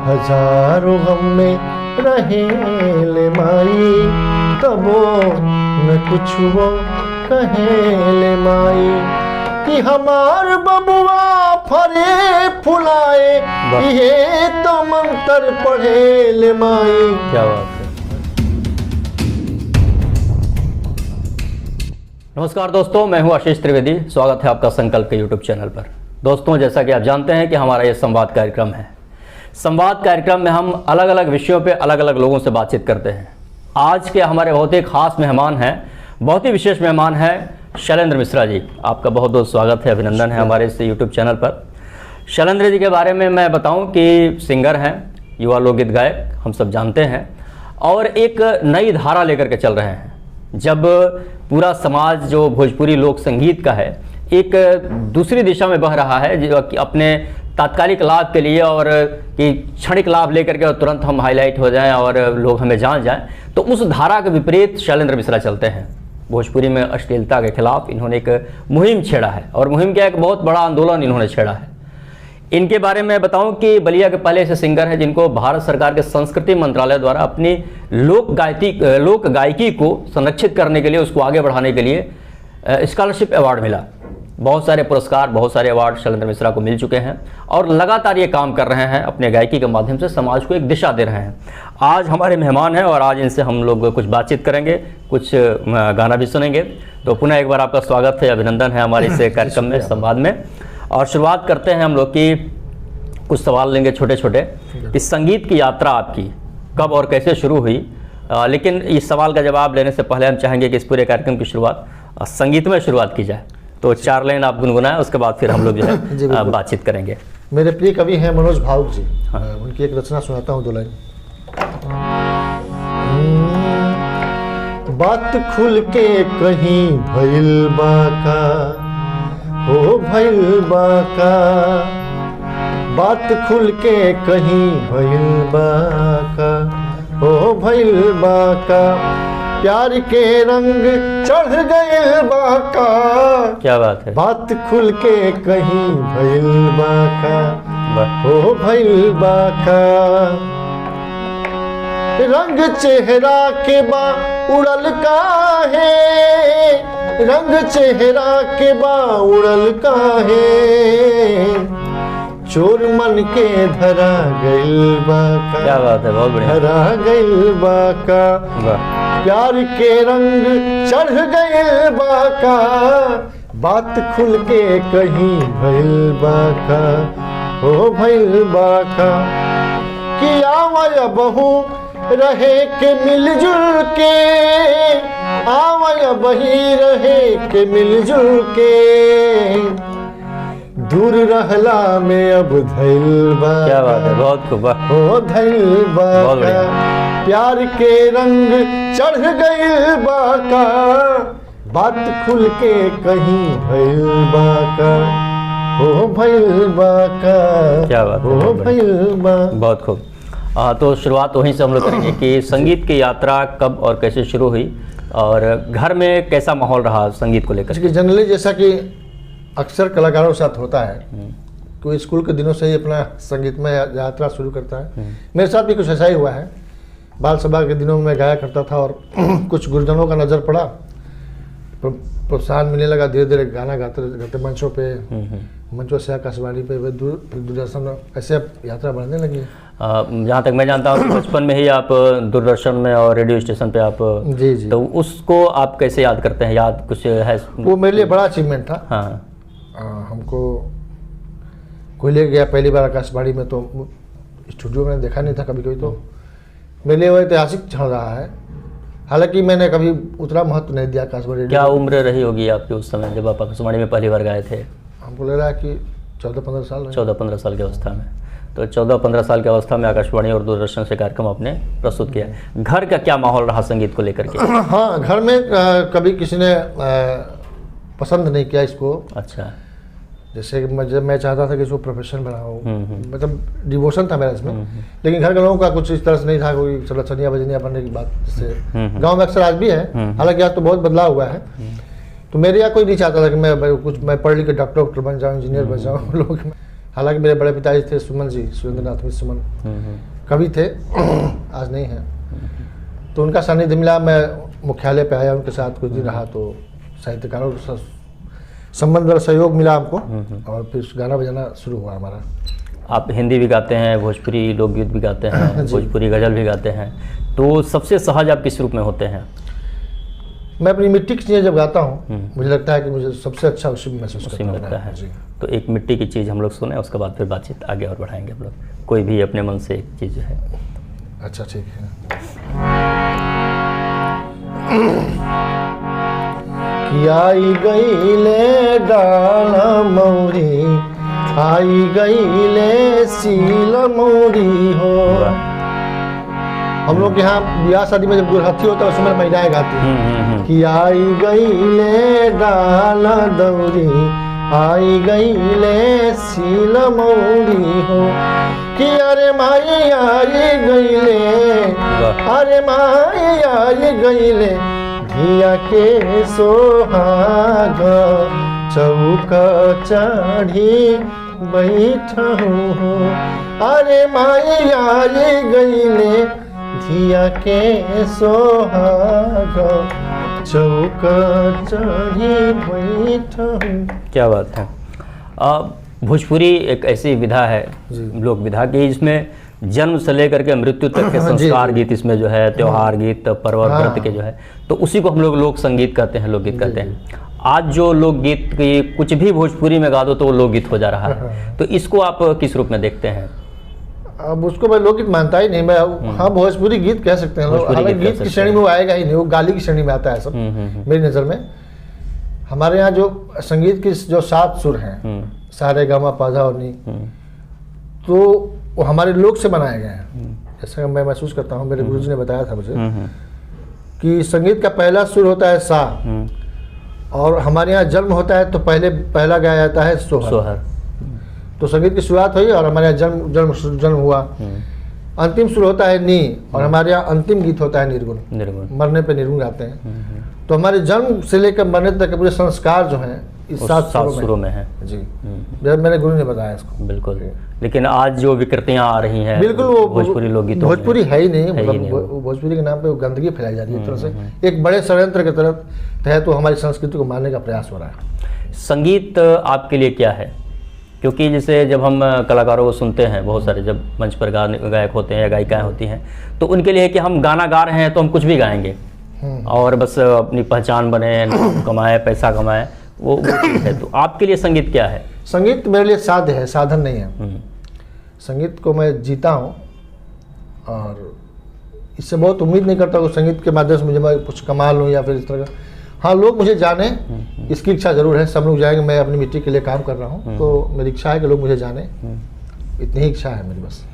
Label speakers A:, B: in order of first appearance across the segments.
A: हजारों गम में रहे ले माई, तबो न कुछ वो कहे ले माई कि हमार बबुआ फरे फुलाए, ये तो मंत्र पढ़े ले माई।
B: क्या बात है। नमस्कार दोस्तों, मैं हूं आशीष त्रिवेदी। स्वागत है आपका संकल्प के यूट्यूब चैनल पर। दोस्तों, जैसा कि आप जानते हैं कि हमारा ये संवाद कार्यक्रम है। संवाद कार्यक्रम में हम अलग अलग विषयों पे अलग अलग लोगों से बातचीत करते हैं। आज के हमारे बहुत ही खास मेहमान हैं, बहुत ही विशेष मेहमान हैं शैलेंद्र मिश्रा जी। आपका बहुत बहुत स्वागत है, अभिनंदन है हमारे इस यूट्यूब चैनल पर। शैलेंद्र जी के बारे में मैं बताऊं कि सिंगर हैं, युवा लोकगीत गायक, हम सब जानते हैं, और एक नई धारा लेकर के चल रहे हैं। जब पूरा समाज जो भोजपुरी लोक संगीत का है एक दूसरी दिशा में बह रहा है, जो कि अपने तात्कालिक लाभ के लिए और कि क्षणिक लाभ लेकर के तुरंत हम हाईलाइट हो जाएं और लोग हमें जान जाएं, तो उस धारा के विपरीत शैलेंद्र मिश्रा चलते हैं। भोजपुरी में अश्लीलता के खिलाफ इन्होंने एक मुहिम छेड़ा है, और मुहिम क्या, एक बहुत बड़ा आंदोलन इन्होंने छेड़ा है। इनके बारे में बताऊं कि बलिया के पहले ऐसे सिंगर हैं जिनको भारत सरकार के संस्कृति मंत्रालय द्वारा अपनी लोक गायकी को संरक्षित करने के लिए, उसको आगे बढ़ाने के लिए स्कॉलरशिप अवार्ड मिला। बहुत सारे पुरस्कार, बहुत सारे अवार्ड शैलेंद्र मिश्रा को मिल चुके हैं और लगातार ये काम कर रहे हैं, अपने गायकी के माध्यम से समाज को एक दिशा दे रहे हैं। आज हमारे मेहमान हैं और आज इनसे हम लोग कुछ बातचीत करेंगे, कुछ गाना भी सुनेंगे। तो पुनः एक बार आपका स्वागत है, अभिनंदन है हमारे इस कार्यक्रम में, संवाद में। और शुरुआत करते हैं हम लोग की, कुछ सवाल लेंगे छोटे छोटे। इस संगीत की यात्रा आपकी कब और कैसे शुरू हुई, लेकिन इस सवाल का जवाब लेने से पहले हम चाहेंगे कि इस पूरे कार्यक्रम की शुरुआत संगीत में शुरुआत की जाए। तो 4 लाइन आप गुनगुनाएं, उसके बाद फिर हम लोग जो है बातचीत करेंगे।
A: मेरे प्रिय कवि हैं मनोज भावुक जी। हाँ। उनकी एक रचना सुनाता हूँ, 2 लाइन। बात खुल के कहीं भइल बाका, ओ भइल बाका, बात खुल के कहीं भइल बाका, ओ भइल बाका, प्यार के रंग चढ़ गए बाका।
B: क्या बात है।
A: बात खुल के कहीं भइल बाका, ओ भइल बाका, रंग चेहरा के बा उड़ल काहे, रंग चेहरा के बा उड़ल काहे, चोर मन के धरा गइल बाका।
B: क्या बात है, बहुत बढ़िया।
A: धरा गइल बाका, प्यार के रंग चढ़ गए बाका, बात खुल के कहीं भइल बाका, ओ भइल बाका, कि आवय बहू रहे के मिलजुल के, आवय बही रहे के मिलजुल के, दूर रहला में अब धइल बाका।
B: क्या बात है, बहुत खूब,
A: ओ धइल बाका, प्यार के रंग चढ़ गइल बाका, बात खुल के कहीं भइल बाका, ओ भइल बाका।
B: क्या बात है,
A: ओ भइल बाका।
B: बहुत खूब। तो शुरुआत वहीं से हम लोग करेंगे कि संगीत की यात्रा कब और कैसे शुरू हुई, और घर में कैसा माहौल रहा संगीत को लेकर।
A: जनरली जैसा कि अक्सर कलाकारों के साथ होता है, कोई स्कूल के दिनों से ही अपना संगीत में यात्रा शुरू करता है। मेरे साथ भी कुछ ऐसा ही हुआ है। बाल सभा के दिनों में मैं गाया करता था और कुछ गुरुजनों का नज़र पड़ा, प्रोत्साहन मिलने लगा, धीरे धीरे गाना गाते गाते मंचों से आकाशवाणी पे, दूरदर्शन, ऐसे यात्रा बढ़ने लगी।
B: जहाँ तक मैं जानता हूँ बचपन में ही आप दूरदर्शन में और रेडियो स्टेशन पे आप,
A: जी जी,
B: तो उसको आप कैसे याद करते हैं, याद कुछ है?
A: वो मेरे लिए बड़ा अचीवमेंट था।
B: हाँ।
A: हमको कोई ले गया पहली बार आकाशवाणी में, तो स्टूडियो में देखा नहीं था कभी कभी, तो मेरे लिए वो ऐतिहासिक क्षण रहा है। हालांकि मैंने कभी उतना महत्व नहीं दिया आकाशवाणी।
B: क्या उम्र रही होगी आपकी उस समय जब आप आकाशवाणी में पहली बार गाए थे?
A: हमको लग रहा है कि 14-15 साल।
B: 14-15 साल की अवस्था में। तो 14-15 साल की अवस्था में आकाशवाणी और दूरदर्शन से कार्यक्रम आपने प्रस्तुत किया। घर का क्या माहौल रहा संगीत को लेकर के?
A: हाँ, घर में कभी किसी ने पसंद नहीं किया इसको।
B: अच्छा।
A: जैसे जब मैं चाहता था कि इसको प्रोफेशन बनाऊँ, मतलब डिवोशन था मेरा इसमें, लेकिन घर के लोगों का कुछ इस तरह से नहीं था, कोई चलचनिया बजनिया बनने की बात से गांव में अक्सर आज भी है, हालांकि आज तो बहुत बदलाव हुआ है। तो मेरे यहाँ कोई नहीं चाहता था कि मैं पढ़ लिख के डॉक्टर बन जाऊँ, इंजीनियर बन जाऊँ। लोग हालांकि मेरे बड़े पिताजी थे सुमन जी, सुरेंद्र नाथ मिश्र सुमन, कवि थे, आज नहीं है। तो उनका सानिध्य मिला, मैं मुख्यालय पे आया, उनके साथ कुछ दिन रहा, तो साहित्यकारों के संबंध और सहयोग मिला हमको, और फिर गाना बजाना शुरू हुआ हमारा।
B: आप हिंदी भी गाते हैं, भोजपुरी लोकगीत भी गाते हैं, भोजपुरी गज़ल भी गाते हैं, तो सबसे सहज आप किस रूप में होते हैं?
A: मैं अपनी मिट्टी की चीज़ें जब गाता हूँ, मुझे लगता है कि मुझे सबसे अच्छा उसी में महसूस
B: लगता है।
A: जी।
B: तो एक मिट्टी की चीज़ हम लोग सुने, उसके बाद फिर बातचीत आगे और बढ़ाएंगे हम लोग, कोई भी अपने मन से एक चीज़ है।
A: अच्छा ठीक है। कि आई गईले डाला मौरी, आई गईले सील मौरी हो। हम लोग यहाँ ब्याह शादी में जब दुर्हथी होता है उस समय महिलाएं गाती हैं कि आई गईले डाला दौरी, आई गईले सील मौरी हो। कि अरे माई आई गईले, अरे माई आई गईले, धिया के सोहाग चौक चढ़ी बैठहूँ। अरे माई आई गईले, धिया के सोहाग चौक चढ़ी बैठहूँ।
B: क्या बात है। भोजपुरी एक ऐसी विधा है, लोक विधा की, जिसमें जन्म से लेकर के मृत्यु तक के संस्कार गीत इसमें जो है, त्योहार गीत, पर्व और व्रत के जो है, तो उसी को हम लोग लोक संगीत कहते हैं, लोकगीत कहते हैं। आज जो लोकगीत की कुछ भी भोजपुरी में गा दो तो वो लोकगीत हो जा रहा है, तो इसको आप किस रूप में देखते हैं?
A: अब उसको मैं लोकगीत मानता ही नहीं मैं। हाँ, भोजपुरी गीत कह सकते हैं लोग, हालांकि गीत की श्रेणी में वो आएगा ही नहीं, वो गाली की श्रेणी में आता है सब मेरी नज़र में। हमारे यहाँ जो संगीत की जो 7 सुर हैं, सारे गामा पाधा और नी, तो वो हमारे लोक से बनाए गए हैं। जैसा मैं महसूस करता हूँ, मेरे गुरुजी ने बताया था मुझे कि संगीत का पहला सुर होता है सा, और हमारे यहाँ जन्म होता है तो पहला गाया जाता है सोहर। तो संगीत की शुरुआत हुई और हमारे यहाँ जन्म हुआ। अंतिम सुर होता है नी, और हमारे यहाँ अंतिम गीत होता है निर्गुण। मरने पे निर्गुण गाते हैं। तो हमारे जन्म से लेकर मरने तक के पूरे संस्कार जो हैं इस 7 सुरों में है जी। मेरे गुरु ने बताया इसको।
B: बिल्कुल। लेकिन आज जो विकृतियां आ रही हैं,
A: बिल्कुल वो
B: भोजपुरी लोकगीतों में
A: भोजपुरी है ही नहीं, मतलब भोजपुरी के नाम पे वो गंदगी फैलाई जा रही है एक तरह से, एक बड़े षड्यंत्र के तहत तो हमारी संस्कृति को मारने का प्रयास हो रहा है।
B: संगीत आपके लिए क्या है? क्योंकि जैसे जब हम कलाकारों को सुनते हैं, बहुत सारे जब मंच पर गायक होते हैं या गायिकाएं होती हैं, तो उनके लिए है कि हम गाना गा रहे हैं तो हम कुछ भी गाएंगे और बस अपनी पहचान बने, कमाए, पैसा कमाए, वो चीज़ है। तो आपके लिए संगीत क्या है?
A: संगीत मेरे लिए साध्य है, साधन नहीं है। संगीत को मैं जीता हूँ और इससे बहुत उम्मीद नहीं करता कि संगीत के माध्यम से मुझे मैं कुछ कमा लूँ या फिर इस तरह का। हाँ, लोग मुझे जाने, इसकी इच्छा जरूर है, सब लोग जाएंगे। मैं अपनी मिट्टी के लिए काम कर रहा हूँ, तो मेरी इच्छा है कि लोग मुझे जाने, इतनी ही इच्छा है मेरी बस।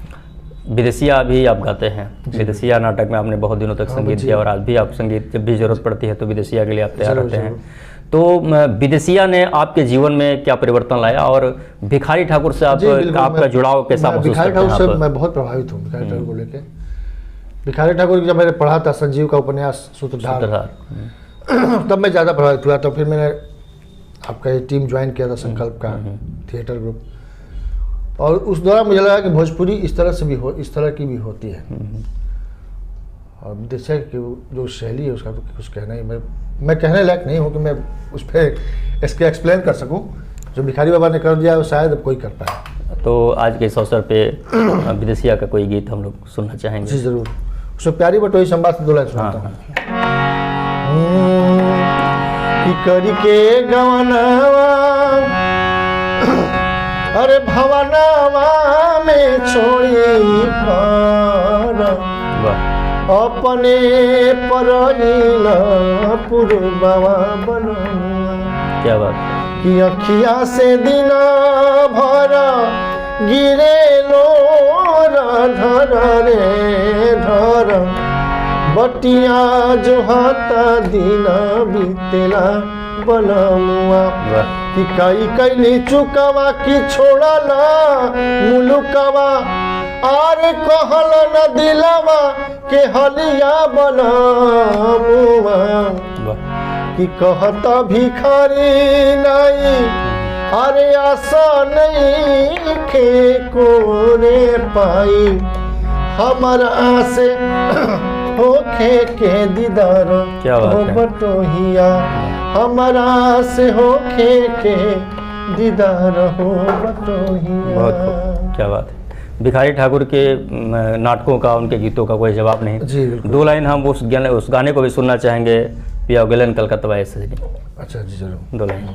B: विदेशिया भी आप गाते हैं, विदेशिया नाटक में आपने बहुत दिनों तक संगीत दिया, और आज भी आप संगीत जब भी जरूरत पड़ती है तो विदेशिया के लिए आप तैयार रहते हैं। तो विदेशिया ने आपके जीवन में क्या परिवर्तन लाया, और भिखारी ठाकुर से आपका जुड़ाव कैसा महसूस करते हैं?
A: भिखारी ठाकुर से मैं बहुत प्रभावित हूँ। भिखारी ठाकुर को लेकर, भिखारी ठाकुर जब मैंने पढ़ा था संजीव का उपन्यास सूत्रधार, तब मैं ज़्यादा प्रभावित हुआ। तो फिर मैंने आपका ये टीम ज्वाइन किया था, संकल्प का थिएटर ग्रुप, और उस दौरान मुझे लगा कि भोजपुरी इस तरह की भी होती है। और विदेशिया की जो शैली है उसका तो कुछ कहना ही, मैं कहने लायक नहीं हूँ कि मैं उस पर इसके एक्सप्लेन कर सकूँ। जो भिखारी बाबा ने कर दिया वो शायद अब कोई कर पाए।
B: तो आज के इस अवसर पे विदेशिया का कोई गीत हम लोग सुनना चाहेंगे?
A: जी जरूर। उसमें प्यारी बटोही संवाद से 2 लाइन सुनाता हूँ। कि करी के गवनवा, अरे भवनवा में छोड़ी अपने परईला पुरबवा बनवा।
B: क्या बात है।
A: कि अखिया से दिन भर गिरे लोरा धर रे धर, बटिया जो हाथा दिन बीतेला बनमुआ। कि कई कैली चुकवा की छोड़ला मुलुकवा, आरे कहल न दिलवा के हलिया बनमुआ। कि कहता भिखारी नहीं अरे आशा नहीं खे को रे पाई हमारा से होखे के दीदार
B: क्या बात है।
A: बटोहिया हमारा से होखे के दीदार हो बटोहिया।
B: बहुत खूब, क्या बात है। भिखारी ठाकुर के नाटकों का, उनके गीतों का कोई जवाब नहीं।
A: जी बिल्कुल।
B: दो लाइन हम उस गाने को भी सुनना चाहेंगे, पिया गलन कलकत्ता वाले सजनी।
A: अच्छा जी जरूर।
B: दो लाइन।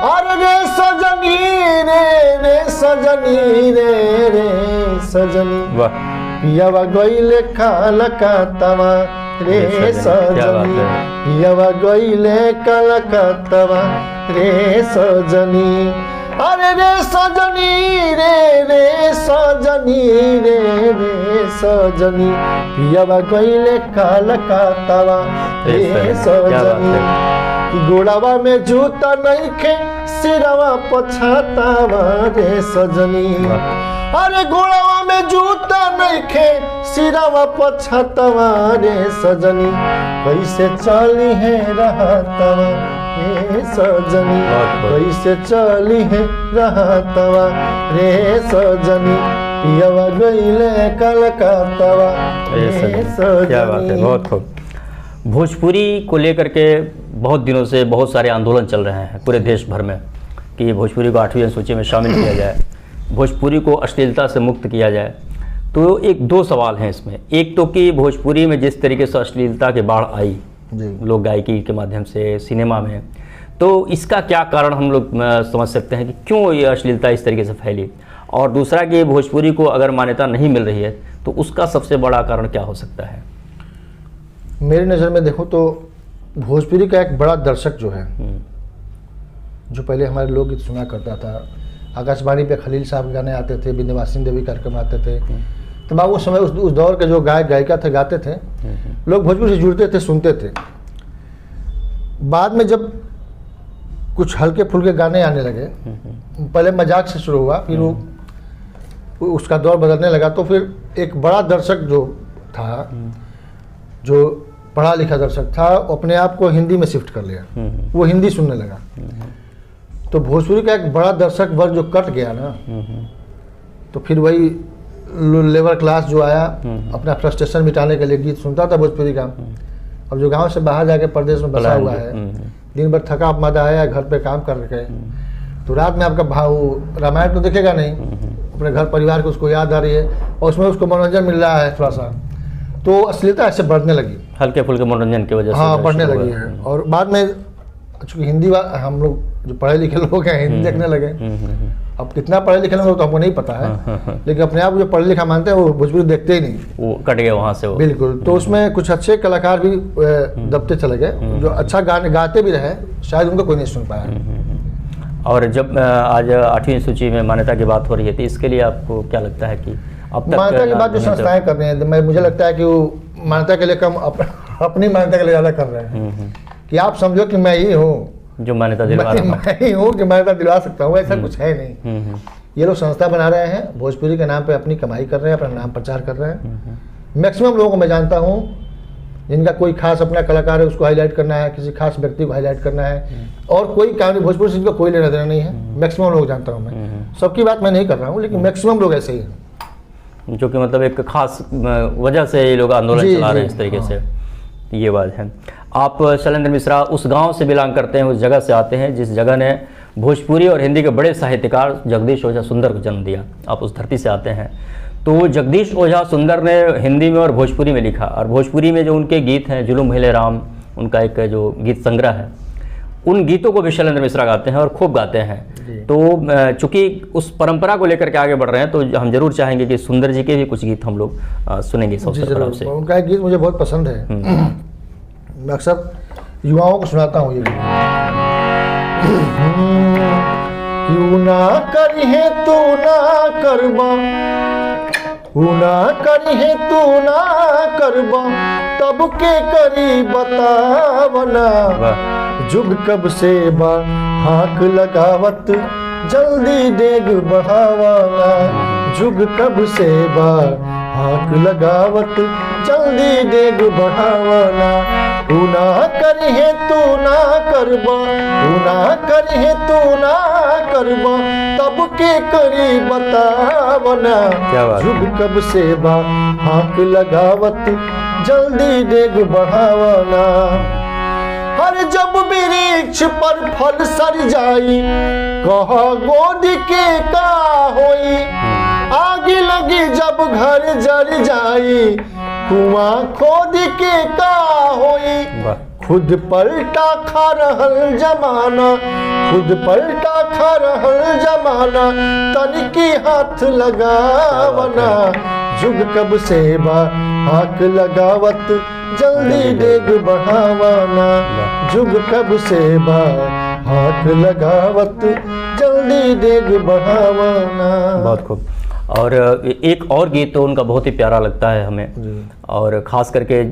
A: अरे रे सजनी रे सजनी रे सजनी
B: वाह,
A: पियावा गईले कलकत्तावा रे
B: क्या बात
A: सजनी
B: है।
A: पियावा गईले कलकत्तावा रे सजनी। अरे रे सजनी रे सजनी रे सजनी पियावा गईले कलकत्तावा रे
B: क्या बात
A: सजनी।
B: है।
A: गोड़ावा में जूता नहीं खे सिरवा पछातावा रे सजनी। अरे गोड़ावा में जूता नहीं खे सिरवा पछातावा रे सजनी। कैसे चली है रहतवा रे सजनी कैसे चली है रहतवा रे सजनी पियावा गईले कलकत्तावा रे
B: क्या बात है,
A: सजनी।
B: बहुत खूब। भोजपुरी को लेकर के बहुत दिनों से बहुत सारे आंदोलन चल रहे हैं पूरे देश भर में कि भोजपुरी को 8वीं अनुसूची में शामिल किया जाए, भोजपुरी को अश्लीलता से मुक्त किया जाए। तो एक दो सवाल हैं इसमें। एक तो कि भोजपुरी में जिस तरीके से अश्लीलता की बाढ़ आई लोक गायकी के माध्यम से, सिनेमा में, तो इसका क्या कारण हम लोग समझ सकते हैं कि क्यों ये अश्लीलता इस तरीके से फैली। और दूसरा कि भोजपुरी को अगर मान्यता नहीं मिल रही है तो उसका सबसे बड़ा कारण क्या हो सकता है।
A: मेरी नज़र में देखो तो भोजपुरी का एक बड़ा दर्शक जो है, जो पहले हमारे लोकगीत सुना करता था, आकाशवाणी पे खलील साहब के गाने आते थे, विंध्यवासिनी देवी कार्यक्रम आते थे, तमाम उस समय उस दौर के जो गायक गायिका थे गाते थे, लोग भोजपुरी से जुड़ते थे, सुनते थे। बाद में जब कुछ हल्के फुल्के गाने आने लगे, पहले मजाक से शुरू हुआ, फिर वो उसका दौर बदलने लगा, तो फिर एक बड़ा दर्शक जो था, जो पढ़ा लिखा दर्शक था, अपने आप को हिंदी में शिफ्ट कर लिया, वो हिंदी सुनने लगा। तो भोजपुरी का एक बड़ा दर्शक वर्ग जो कट गया ना, तो फिर वही लेबर क्लास जो आया, अपना फ्रस्ट्रेशन मिटाने के लिए गीत सुनता था भोजपुरी का। अब जो गांव से बाहर जाके प्रदेश में बसा हुआ है, दिन भर थका मादा आया, घर पे काम कर रखे, तो रात में आपका भाव रामायण तो देखेगा नहीं, अपने घर परिवार को उसको याद आ रही है और उसमें उसको मनोरंजन मिल रहा है थोड़ा सा, तो अश्लीलता ऐसे बढ़ने लगी,
B: हल्के फुल्के मनोरंजन की वजह से।
A: हाँ, बढ़ने लगी है। और बाद में चूँकि हिंदी हम लोग जो पढ़े लिखे लोग हैं हिंदी देखने लगे। अब कितना पढ़े लिखे लोग तो हमको नहीं पता है, लेकिन अपने आप को जो पढ़े लिखा मानते हैं वो भोजपुरी देखते ही नहीं,
B: वो कट गया वहाँ से वो।
A: बिल्कुल। तो उसमें कुछ अच्छे कलाकार भी दबते चले गए, जो अच्छा गाने गाते भी रहे, शायद उनको कोई नहीं सुन पाया।
B: और जब आज 8वीं सूची में मान्यता की बात हो रही है, तो इसके लिए आपको क्या लगता है कि अब तक
A: मान्यता की बात जो संस्थाएं कर रही हैं, मुझे लगता है कि वो मान्यता के लिए कम अपनी मान्यता के लिए ज़्यादा कर रहे हैं, कि आप समझो कि मैं ही हूँ
B: जो मान्यता दिलवा रहा हूं।
A: मैं ही हूँ कि मान्यता दिलवा सकता हूँ, ऐसा कुछ है नहीं। ये लोग संस्था बना रहे हैं, भोजपुरी के नाम पे अपनी कमाई कर रहे हैं, अपना नाम प्रचार कर रहे हैं। मैक्सिमम लोगों को मैं जानता हूँ जिनका कोई खास अपना कलाकार है, उसको हाईलाइट करना है, किसी खास व्यक्ति को हाईलाइट करना है, और कोई कहानी भोजपुरी से इनका कोई लेना देना नहीं है। मैक्सिमम लोग जानता हूँ मैं, सबकी बात मैं नहीं कर रहा हूँ, लेकिन मैक्सिमम लोग ऐसे ही हैं,
B: जो कि मतलब एक खास वजह से ये लोग आंदोलन चला रहे हैं इस तरीके से। ये बात है। आप शैलेंद्र मिश्रा उस गांव से बिलोंग करते हैं, उस जगह से आते हैं जिस जगह ने भोजपुरी और हिंदी के बड़े साहित्यकार जगदीश ओझा सुंदर को जन्म दिया। आप उस धरती से आते हैं। तो जगदीश ओझा सुंदर ने हिंदी में और भोजपुरी में लिखा, और भोजपुरी में जो उनके गीत हैं, जुलुम हिले राम, उनका एक जो गीत संग्रह है, उन गीतों को भी शैलेंद्र मिश्रा गाते हैं और खूब गाते हैं। तो चूँकि उस परंपरा को लेकर के आगे बढ़ रहे हैं, तो हम जरूर चाहेंगे कि सुंदर जी के भी कुछ गीत हम लोग सुनेंगे इस अवसर पर आपसे।
A: उनका एक गीत मुझे बहुत पसंद है, मैं अक्सर युवाओं को सुनाता हूँ ये। क्यों ना करी है तू ना करबा, तू ना करी है तू ना करबा, तब के करी बतावना। जुग कब से बा हाक लगावत, जल्दी डेग बढ़ावाना। जुग कब से बा हाक लगावत, जल्दी डेग बढ़ावाना। तू ना करिहे तू ना करबा, तू ना करिहे तू ना करबा, तब के करी बतावना।
B: क्या बात।
A: जुग कब से बा हाक लगावत, जल्दी डेग बढ़ावना। हर जब वृक्ष पर फल सर जाई, कह गोद के का होई। आग लगी जब घर जर जाई, कुआं खोद के का होई। खुद पलटा खा रहल जमाना, खुद पलटा खा रहल जमाना, तनिकी हाथ लगावना। जुग कब से बा हाथ लगावत, जल्दी डेग बढ़ावना। जुग कब से बा हाथ लगावत, जल्दी डेग बढ़ावना।
B: बहुत खूब। और एक और गीत तो उनका बहुत ही प्यारा लगता है हमें, और ख़ास करके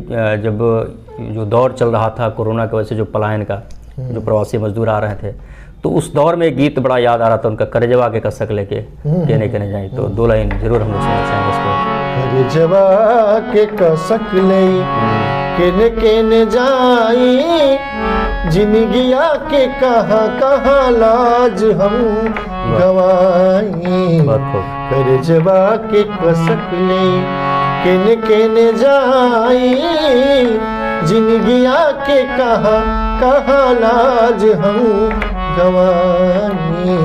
B: जब जो दौर चल रहा था कोरोना की वजह से, जो पलायन का, जो प्रवासी मजदूर आ रहे थे, तो उस दौर में एक गीत बड़ा याद आ रहा था उनका, करजवा के कसक लेके कहने जाए। तो 2 लाइन जरूर हम लोग सुनना चाहेंगे उसको।
A: करजवा के कसक ले केने केने जाई, जिंदगिया के कहाँ कहाँ लाज हम गवाई। करजवा के कसक ले केने केने जाई, जिंदगिया के कहाँ कहाँ लाज हम गवाई।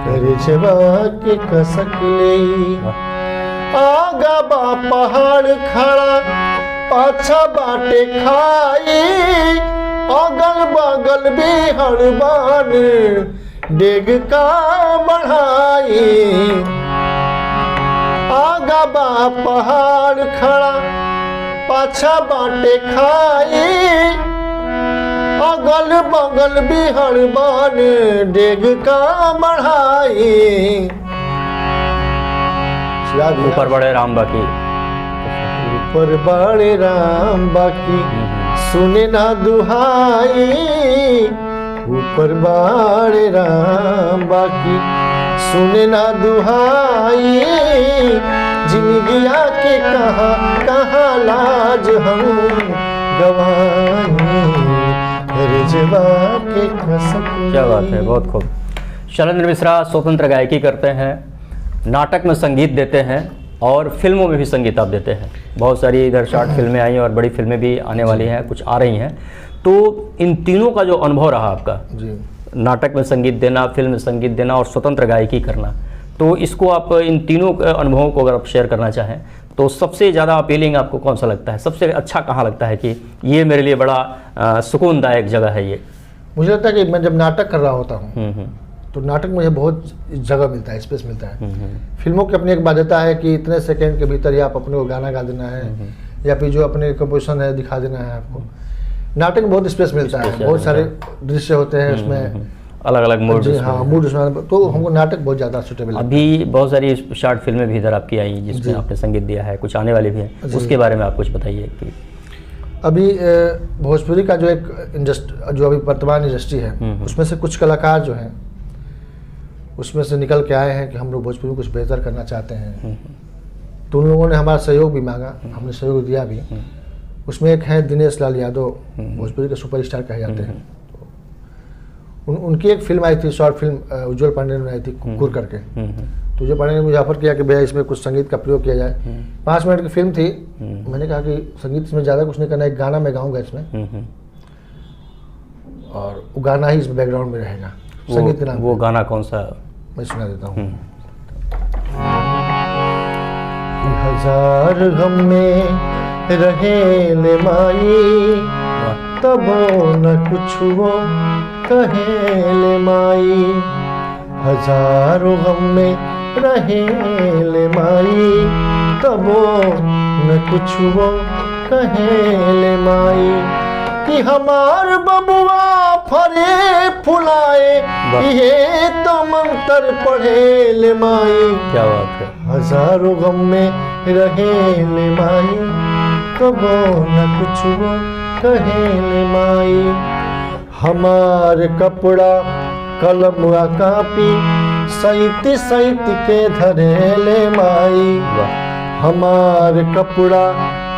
A: करजवा के कसक ले। आगा बा पहाड़ खड़ा, पाछा बाटे खाई, अगल बगल भी हड़बान, डेग का बढ़ाई। आगा बा पहाड़ खड़ा, पाछा बाटे खाई, अगल बगल भी हड़बान, डेग का बढ़ाई।
B: ऊपर बड़े राम बाकी,
A: ऊपर बड़े राम बाकी, सुने ना दुहाई। ऊपर बड़े राम बाकी, सुने ना दुहाई। जिंदगिया के कहाँ कहाँ लाज हम गवाई। करजवा के कसक।
B: क्या बात है, बहुत खूब। शैलेंद्र मिश्रा स्वतंत्र गायकी करते हैं, नाटक में संगीत देते हैं, और फिल्मों में भी संगीत आप देते हैं। बहुत सारी इधर शॉर्ट फिल्में आई हैं और बड़ी फिल्में भी आने वाली हैं, कुछ आ रही हैं। तो इन तीनों का जो अनुभव रहा आपका
A: जी,
B: नाटक में संगीत देना, फिल्म में संगीत देना और स्वतंत्र गायकी करना, तो इसको आप इन तीनों अनुभवों को अगर आप शेयर करना चाहें तो सबसे ज़्यादा अपीलिंग आपको कौन सा लगता है? सबसे अच्छा कहाँ लगता है कि ये मेरे लिए बड़ा सुकूनदायक जगह है ये?
A: मुझे लगता है कि मैं जब नाटक कर रहा होता हूँ तो नाटक मुझे बहुत जगह मिलता है, स्पेस मिलता है। फिल्मों की अपनी एक बाध्यता है कि इतने सेकंड के भीतर ही आप अपने को गाना गा देना है, या फिर जो अपने कंपोजिशन है दिखा देना है आपको। नाटक में बहुत स्पेस मिलता है, बहुत सारे दृश्य होते हैं उसमें,
B: अलग अलग मूड।
A: जी हाँ, मूड उसमें, तो हमको नाटक बहुत ज़्यादा सूटेबल है।
B: अभी बहुत सारी शॉर्ट फिल्में भी इधर आपकी आई जिसमें आपने संगीत दिया है, कुछ आने वाली भी है, उसके बारे में आप कुछ बताइए कि
A: अभी भोजपुरी का जो एक इंडस्ट्री, जो अभी वर्तमान इंडस्ट्री है, उसमें से कुछ कलाकार जो हैं उसमें से निकल के आए हैं कि हम लोग भोजपुरी में कुछ बेहतर करना चाहते हैं। तो उन लोगों ने हमारा सहयोग भी मांगा, हमने सहयोग दिया भी। उसमें एक है दिनेश लाल यादव, भोजपुरी के सुपरस्टार कहे जाते हैं। उनकी एक फिल्म आई थी, शॉर्ट फिल्म उज्जवल पांडे ने आई थी, कुकुर करके। तो उज्जवल पांडे ने मुझे ऑफर किया कि भैया इसमें कुछ संगीत का प्रयोग किया जाए। 5 मिनट की फिल्म थी। मैंने कहा कि संगीत इसमें ज़्यादा कुछ नहीं करना, एक गाना मैं गाऊंगा इसमें, और वो गाना ही इसमें बैकग्राउंड में रहेगा। संगीत के नाम
B: वो गाना कौन सा?
A: मैं सुना देता हूँ। हजार गम में रहे ले माई, तबो न कुछ वो कहे ले माई। हजारों गम में रहे ले माई, तबो न कुछ वो कहे ले माई। कि हमार बबुआ फरे फुलाए, ये तो मंत्र पढ़े ले माई।
B: क्या बात है।
A: हजारों गम में रहे ले माई, कबो न कुछ वो कहे ले माई। हमार कपड़ा कलम व कापी, सैत सैत के धरे ले माई। हमार कपड़ा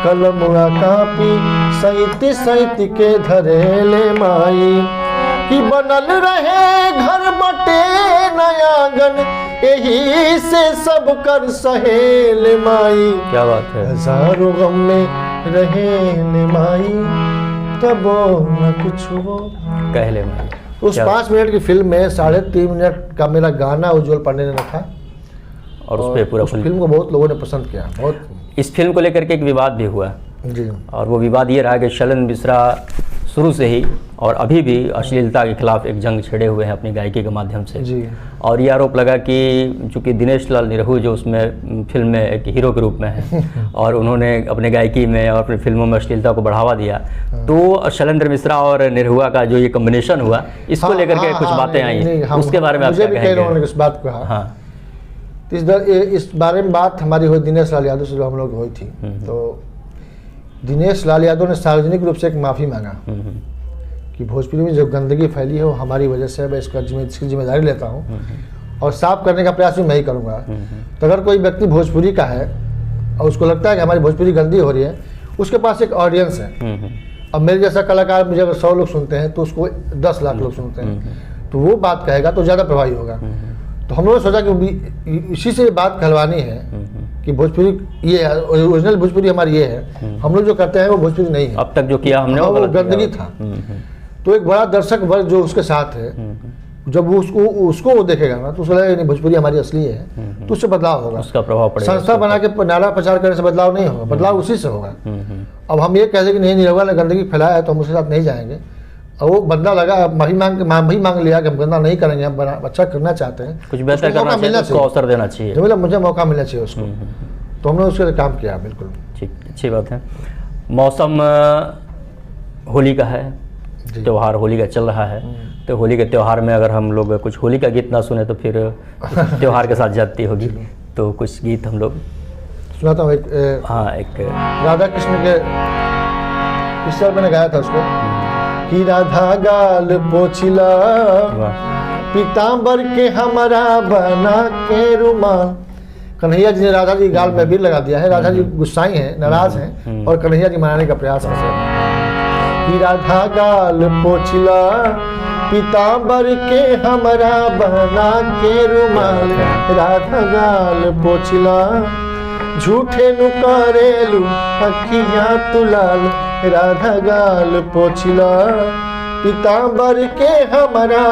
A: कलमुआ कापी सैती सैती के धरेले माई कि बनल रहे घर बटे नयागन यही से सब कर सहेल माई।
B: क्या बात है।
A: हजारों गम में रहे माई तबो न कुछ हो
B: कहले माई।
A: उस 5 मिनट की फिल्म में 3.5 मिनट का मेरा गाना उज्जवल पांडे ने रखा
B: और उस पे पूरा
A: फिल्म को बहुत लोगों ने पसंद किया। बहुत
B: इस फिल्म को लेकर के एक विवाद भी हुआ
A: जी।
B: और वो विवाद ये रहा कि शैलेंद्र मिश्रा शुरू से ही और अभी भी अश्लीलता के खिलाफ एक जंग छेड़े हुए हैं अपनी गायकी के माध्यम से
A: जी।
B: और ये आरोप लगा कि चूंकि दिनेश लाल निरहू जो उसमें फिल्म में एक हीरो के रूप में है और उन्होंने अपने गायकी में और अपनी फिल्मों में अश्लीलता को बढ़ावा दिया, तो शैलेंद्र मिश्रा और निरहुआ का जो ये कॉम्बिनेशन हुआ इसको लेकर के कुछ बातें आई, उसके बारे में आप क्या कहेंगे?
A: इस बात को
B: हाँ,
A: इस बारे में बात हमारी हुई दिनेश लाल यादव से जो हम लोग हुई थी। तो दिनेश लाल यादव ने सार्वजनिक रूप से एक माफ़ी मांगा कि भोजपुरी में जो गंदगी फैली है वो हमारी वजह से है, मैं इसकी जिम्मेदारी लेता हूँ और साफ करने का प्रयास भी मैं ही करूँगा। तो अगर कोई व्यक्ति भोजपुरी का है और उसको लगता है कि हमारी भोजपुरी गंदी हो रही है, उसके पास एक ऑडियंस है। अब मेरे जैसा कलाकार मुझे अगर 100 लोग सुनते हैं तो उसको 10 लाख लोग सुनते हैं, तो वो बात कहेगा तो ज़्यादा प्रभावी होगा। तो हम लोगों ने सोचा कि इसी से बात कहलवानी है कि भोजपुरी ये है, ओरिजिनल भोजपुरी हमारी ये है, हम लोग जो करते हैं वो भोजपुरी नहीं है।
B: अब तक जो किया हमने
A: वो गंदगी था। तो एक बड़ा दर्शक वर्ग जो उसके साथ है, जब वो उसको वो देखेगा ना तो उसको लगेगा नहीं भोजपुरी हमारी असली है, तो उससे बदलाव होगा,
B: उसका प्रभाव पड़ेगा।
A: संस्था बना के नारा प्रचार करने से बदलाव नहीं होगा, बदलाव उसी से होगा। अब हम ये कह दें कि नहीं निरहुआ ने गंदगी फैलाया है तो हम उसके साथ नहीं जाएंगे, और वो बंदा लगा माफी मांग लिया कि हम गंदा नहीं करेंगे, हम अच्छा करना चाहते हैं,
B: कुछ बेहतर करना चाहिए, उसको अवसर देना चाहिए,
A: मतलब मुझे मौका मिलना चाहिए उसको। तो हमने उसके लिए काम किया। बिल्कुल
B: ठीक, अच्छी बात है। मौसम होली का है, त्यौहार होली का चल रहा है, तो होली के त्यौहार में अगर हम लोग कुछ होली का गीत ना सुने तो फिर त्यौहार के साथ जाती होगी, तो कुछ गीत हम लोग
A: सुनाता हूँ। एक
B: हाँ, एक
A: राधा कृष्ण के पिक्चर मैंने गाया था उसको कि राधा गाल पोछिला पीताम्बर के हमारा बना के रुमाल। कन्हैया जी ने राधा जी गाल में अबीर लगा दिया है, राधा जी गुस्साई हैं, नाराज हैं और कन्हैया जी मनाने का प्रयास कर रहे हैं कि राधा गाल पोछिला पीताम्बर के हमारा बना के रुमाल, राधा गाल पोछिला झूठे नु करेलू अखियां तुलाल, राधा गाल पोछिला पीताम्बर के हमारा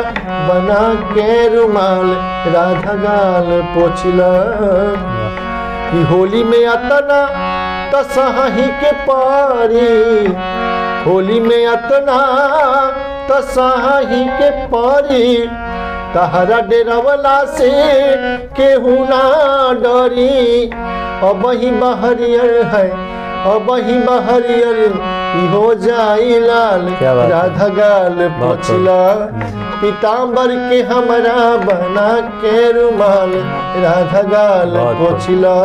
A: बना के रुमाल, राधा गाल पोछिला। कि होली में अतना तसही के पारी, होली में अतना तसही के पारी, तहरा डेरावला से केहू ना डरी, अब ही बहरियर है, अब ही बहरियर हो जाई लाल, राधा गाल पोछिला पीताम्बर के हमारा बना के रुमाल, राधा गाल पोछिला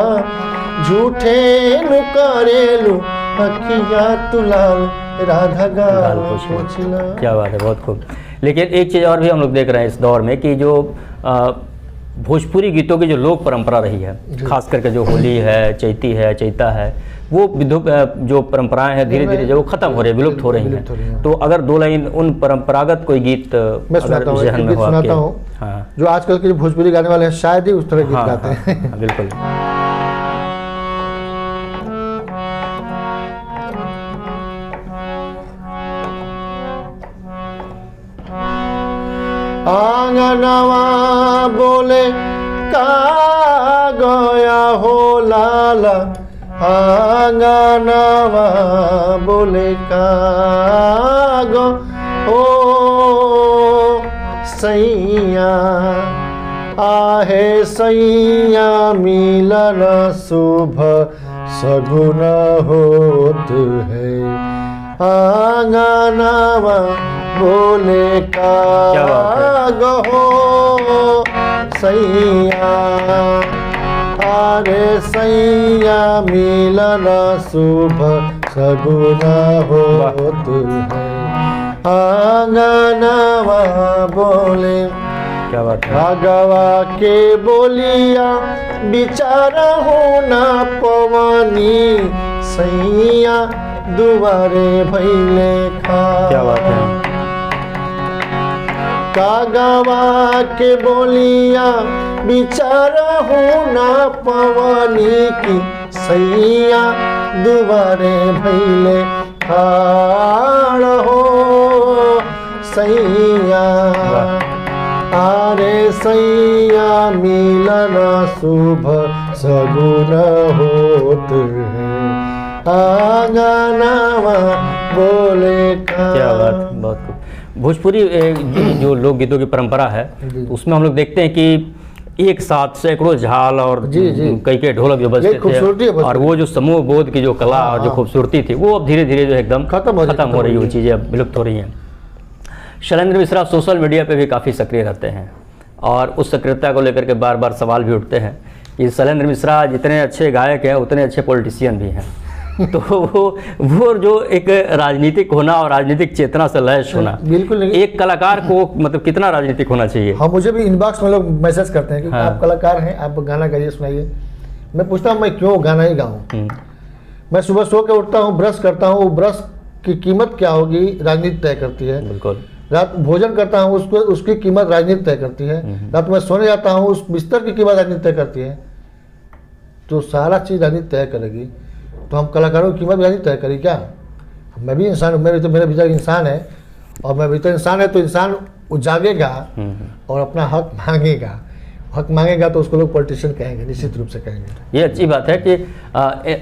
A: झूठे नु करेलू अखियां तुलाल, राधा गाल पोछिला।
B: क्या बात है, बहुत खूब। लेकिन एक चीज़ और भी हम लोग देख रहे हैं इस दौर में कि जो भोजपुरी गीतों की जो लोक परंपरा रही है, खास करके जो होली है, चैती है, चैता है, वो जो परंपराएं हैं धीरे धीरे जो खत्म हो रही है, विलुप्त हो रही हैं। तो अगर 2 लाइन उन परंपरागत कोई गीत
A: मैं सुनाता हूँ,
B: हाँ,
A: जो आजकल के जो भोजपुरी गाने वाले हैं शायद ही उस तरह गीत गाते हैं।
B: हाँ, बिल्कुल।
A: आंगनवा बोले का गया हो लाला, आंगनवा बोले का गो ओ सैया, आहे सैया मिलन शुभ सगुन होत है, आंगनवा बोले का गो सैया, अरे सैया मिलन शुभ सगुन होत है, आंगनवा बोले।
B: क्या बात है।
A: रागवा के बोलिया बिचारा होना पवानी सैया दुआरे भैले खा।
B: क्या बात है।
A: कागवा के बोलिया बिचारा होना पवानी की सैया दुआरे भैले खाड़ हो सैया। आरे सैया मिलन शुभ सगुन होत है आंगनवा बोले का।
B: क्या बात, बहुत खूब। भोजपुरी जो लोकगीतों की परंपरा है उसमें हम लोग देखते हैं कि एक साथ सैकड़ों झाल और कई ढोलक जो बजते थे, और वो जो समूह बोध की जो कला और जो खूबसूरती थी वो अब धीरे धीरे जो एकदम खत्म हो रही है, वो चीज़ें अब विलुप्त हो रही हैं। शैलेंद्र मिश्रा सोशल मीडिया पे भी काफ़ी सक्रिय रहते हैं और उस सक्रियता को लेकर के बार बार सवाल भी उठते हैं कि शैलेंद्र मिश्रा जितने अच्छे गायक हैं उतने अच्छे पॉलिटिशियन भी हैं। तो वो जो एक राजनीतिक होना और राजनीतिक चेतना से लैस होना,
A: बिल्कुल नहीं।
B: एक कलाकार को मतलब कितना राजनीतिक होना चाहिए।
A: हाँ, मुझे भी इनबॉक्स में लोग मैसेज करते हैं कि आप कलाकार हैं, आप गाना गाइए सुनाइए। मैं पूछता हूँ मैं क्यों गाना ही गाऊँ। मैं सुबह सो के उठता हूँ, ब्रश करता हूँ, ब्रश की कीमत क्या होगी राजनीति तय करती है।
B: बिल्कुल।
A: रात भोजन करता हूँ उसको उसकी कीमत राजनीति तय करती है। रात में सोने जाता हूँ उस बिस्तर की कीमत राजनीति तय करती है। तो सारा चीज़ राजनीति तय करेगी, तो हम कलाकारों की कीमत भी राजनीति तय करेगी क्या। मैं भी इंसान हूँ, मैं भी तो मेरे भीतर इंसान है, और मैं भी तो इंसान है, तो इंसान जागेगा और अपना हक मांगेगा। हक मांगेगा तो उसको लोग पॉलिटिशियन कहेंगे, निश्चित रूप से कहेंगे।
B: ये अच्छी बात है कि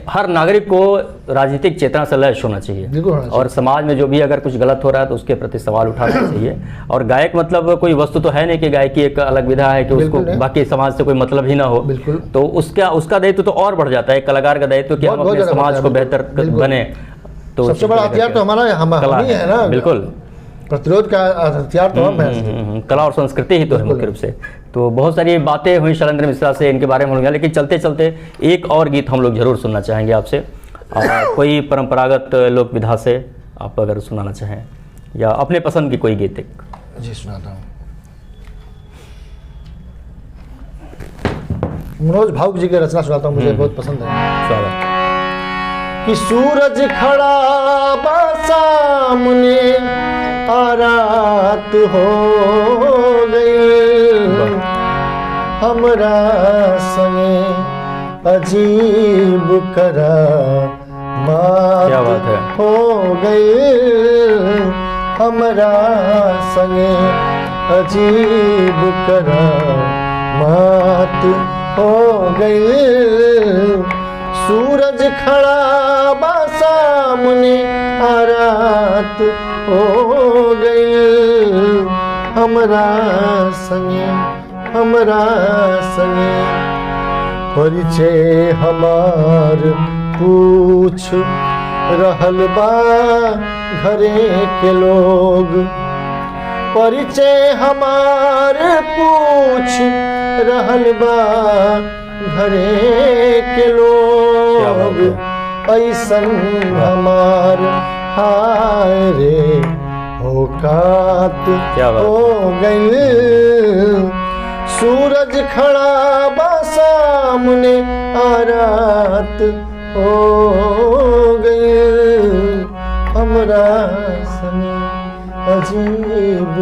B: हर नागरिक को राजनीतिक चेतना से लैस होना चाहिए,
A: बिल्कुल होना चाहिए।
B: और समाज में जो भी अगर कुछ गलत हो रहा है तो उसके प्रति सवाल उठाना चाहिए। और गायक मतलब कोई वस्तु तो है नहीं कि गायकी एक अलग विधा है कि उसको बाकी समाज से कोई मतलब ही ना हो।
A: बिल्कुल।
B: तो उसका दायित्व तो और बढ़ जाता है, कलाकार का दायित्व कि हम अपने समाज को बेहतर बने। तो
A: सबसे बड़ा हथियार तो हमारा हम ही है ना।
B: बिल्कुल,
A: प्रतिरोध का हथियार तो हम हैं।
B: कला और संस्कृति ही तो है मुख्य रूप से। तो बहुत सारी बातें हुई शैलेंद्र मिश्रा से, इनके बारे में हो गया, लेकिन चलते चलते एक और गीत हम लोग जरूर सुनना चाहेंगे आपसे। कोई परंपरागत लोक विधा से आप अगर सुनाना चाहें या अपने पसंद की कोई गीत एक।
A: जी सुनाता हूँ। मनोज भावुक जी की रचना सुनाता हूँ, मुझे बहुत पसंद है। कि सूरज खड़ा बा सामने आ रात हो गई, हमरा संगे अजीब करा मात हो गई, हमरा संगे अजीब करा मात हो गई। सूरज खड़ा बा सामने आ रात हो गई, हमरा संगे परिचय हमार पूछ रहल बा घरे के लोग, परिचय हमार पूछ रहल बा घरे के लोग। ऐसन हमार हाय रे औकात हो गई। सूरज खड़ा बा सामने आ रात हो गई, हमरा संगे अजीब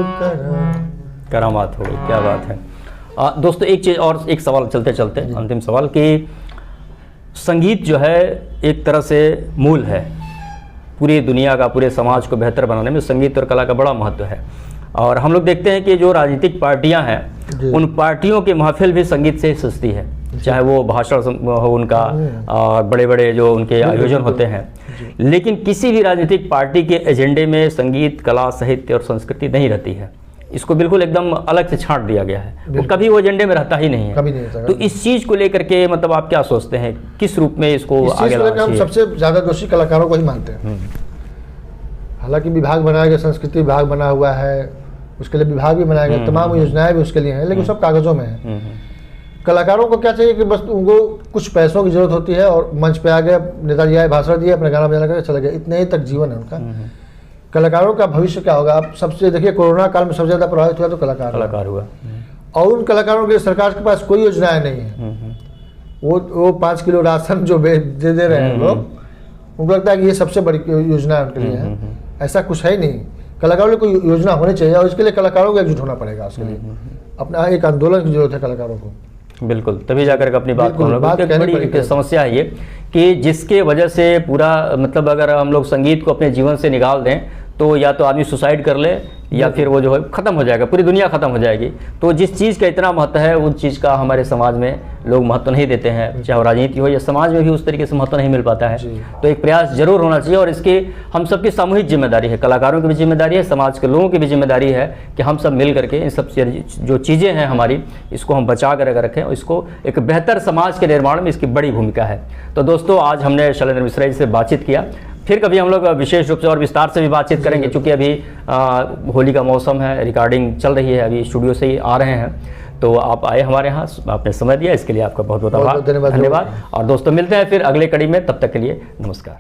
B: करामात हो गई। क्या बात है। दोस्तों एक चीज़ और, एक सवाल चलते चलते अंतिम सवाल कि संगीत जो है एक तरह से मूल है पूरी दुनिया का, पूरे समाज को बेहतर बनाने में संगीत और कला का बड़ा महत्व है। और हम लोग देखते हैं कि जो राजनीतिक पार्टियां हैं उन पार्टियों की महफिल भी संगीत से ही सजती है, चाहे वो भाषण हो उनका और बड़े बड़े जो उनके आयोजन होते हैं, लेकिन किसी भी राजनीतिक पार्टी के एजेंडे में संगीत, कला, साहित्य और संस्कृति नहीं रहती है। इसको बिल्कुल एकदम अलग से छांट दिया गया है, वो कभी वो एजेंडे में रहता ही नहीं है।
A: कभी नहीं रहता।
B: तो इस चीज़ को लेकर के मतलब आप क्या सोचते हैं, किस रूप में इसको आगे लाना चाहिए?
A: हम सबसे ज़्यादा दोषी कलाकारों को ही मानते हैं। हालांकि विभाग बनाया गया, संस्कृति विभाग बना हुआ है, उसके लिए विभाग भी बनाया गया, तमाम योजनाएं भी उसके लिए हैं, लेकिन सब कागजों में है। कलाकारों को क्या चाहिए कि बस उनको कुछ पैसों की जरूरत होती है और मंच पे आ गए, नेताजी आए, भाषण दिए, अपना गाना बजाना करके चले गए, इतने ही तक जीवन है उनका। कलाकारों का भविष्य क्या होगा? आप सबसे देखिए, कोरोना काल में सबसे ज़्यादा प्रभावित हुआ तो कलाकार
B: हुआ।
A: और उन कलाकारों के लिए सरकार के पास कोई योजनाएं नहीं है। वो 5 किलो राशन जो दे रहे हैं लोग, उनको लगता है कि ये सबसे बड़ी योजना उनके लिए है। ऐसा कुछ है ही नहीं। कलाकारों को योजना होनी चाहिए और इसके लिए कलाकारों को एकजुट होना पड़ेगा। उसके लिए अपना एक आंदोलन की जरूरत है कलाकारों को।
B: बिल्कुल, तभी जाकर के अपनी बात को हम लोग,
A: बात
B: क्योंकि
A: कहनी
B: बड़ी
A: पड़ेगी।
B: एक समस्या है ये कि जिसके वजह से पूरा मतलब अगर हम लोग संगीत को अपने जीवन से निकाल दें तो या तो आदमी सुसाइड कर ले या फिर वो जो है ख़त्म हो जाएगा, पूरी दुनिया ख़त्म हो जाएगी। तो जिस चीज़ का इतना महत्व है उस चीज़ का हमारे समाज में लोग महत्व नहीं देते हैं, चाहे वो राजनीति हो या समाज में भी उस तरीके से महत्व नहीं मिल पाता है। तो एक प्रयास जरूर होना चाहिए और इसकी हम सबकी सामूहिक जिम्मेदारी है, कलाकारों की भी जिम्मेदारी है, समाज के लोगों की भी जिम्मेदारी है कि हम सब मिल करके इन सब जो चीज़ें हैं हमारी, इसको हम बचा कर अगर रखें और इसको एक बेहतर समाज के निर्माण में इसकी बड़ी भूमिका है। तो दोस्तों, आज हमने शैलेंद्र मिश्रा जी से बातचीत किया। फिर कभी हम लोग विशेष रूप से और विस्तार से भी बातचीत करेंगे, क्योंकि अभी होली का मौसम है, रिकॉर्डिंग चल रही है, अभी स्टूडियो से ही आ रहे हैं। तो आप आए हमारे यहाँ, आपने समय दिया, इसके लिए आपका बहुत बहुत आभार, धन्यवाद। और दोस्तों, मिलते हैं फिर अगले कड़ी में, तब तक के लिए नमस्कार।